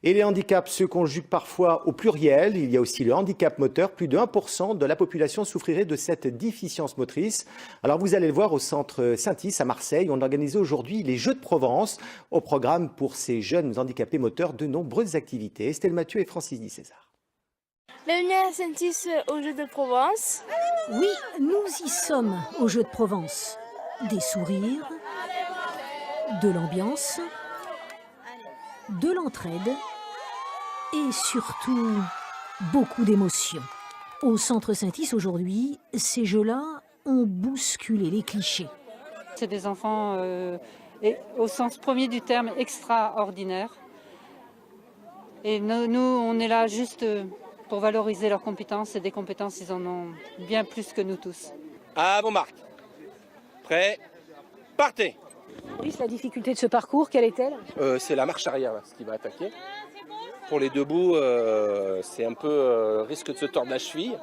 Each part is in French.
Et les handicaps se conjuguent parfois au pluriel. Il y a aussi le handicap moteur. Plus de 1% de la population souffrirait de cette déficience motrice. Alors vous allez le voir au centre Saint-Is à Marseille. On organise aujourd'hui les Jeux de Provence. Au programme pour ces jeunes handicapés moteurs, de nombreuses activités. Estelle Mathieu et Francis Di César. Bienvenue à Saint-Is aux Jeux de Provence. Oui, nous y sommes aux Jeux de Provence. Des sourires, de l'ambiance, de l'entraide et surtout beaucoup d'émotions. Au centre Saint-Is aujourd'hui, ces jeux-là ont bousculé les clichés. C'est des enfants, au sens premier du terme, extraordinaires. Et nous, on est là juste pour valoriser leurs compétences, et des compétences, ils en ont bien plus que nous tous. À vos marques. Prêt, partez. Oui, la difficulté de ce parcours, quelle est-elle ? C'est la marche arrière là, ce qui va attaquer. Pour les debout, c'est un peu risque de se tordre la cheville.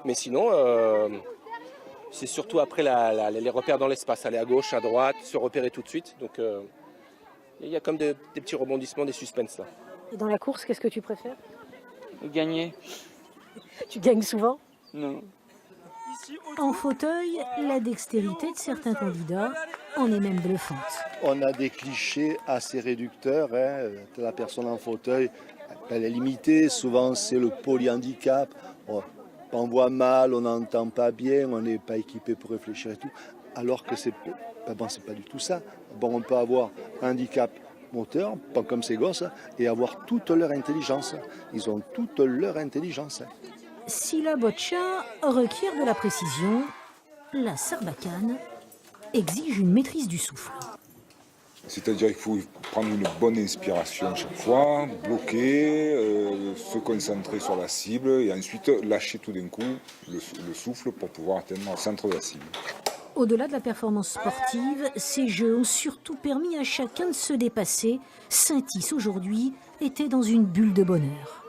Mais sinon, c'est surtout après les repères dans l'espace. Aller à gauche, à droite, se repérer tout de suite. Donc il y a comme des petits rebondissements, des suspens là. Et dans la course, qu'est-ce que tu préfères ? Gagner. Tu gagnes souvent ? Non. En fauteuil, la dextérité de certains candidats en est même bluffante. On a des clichés assez réducteurs. La personne en fauteuil, elle est limitée. Souvent, c'est le polyhandicap. On voit mal, on n'entend pas bien, on n'est pas équipé pour réfléchir et tout. Alors que c'est pas du tout ça. Bon, on peut avoir un handicap moteur, pas comme ces gosses, et avoir toute leur intelligence. Ils ont toute leur intelligence. Si la boccia requiert de la précision, la sarbacane exige une maîtrise du souffle. C'est-à-dire qu'il faut prendre une bonne inspiration chaque fois, bloquer, se concentrer sur la cible et ensuite lâcher tout d'un coup le souffle pour pouvoir atteindre le centre de la cible. Au-delà de la performance sportive, ces jeux ont surtout permis à chacun de se dépasser. Saint-Is aujourd'hui était dans une bulle de bonheur.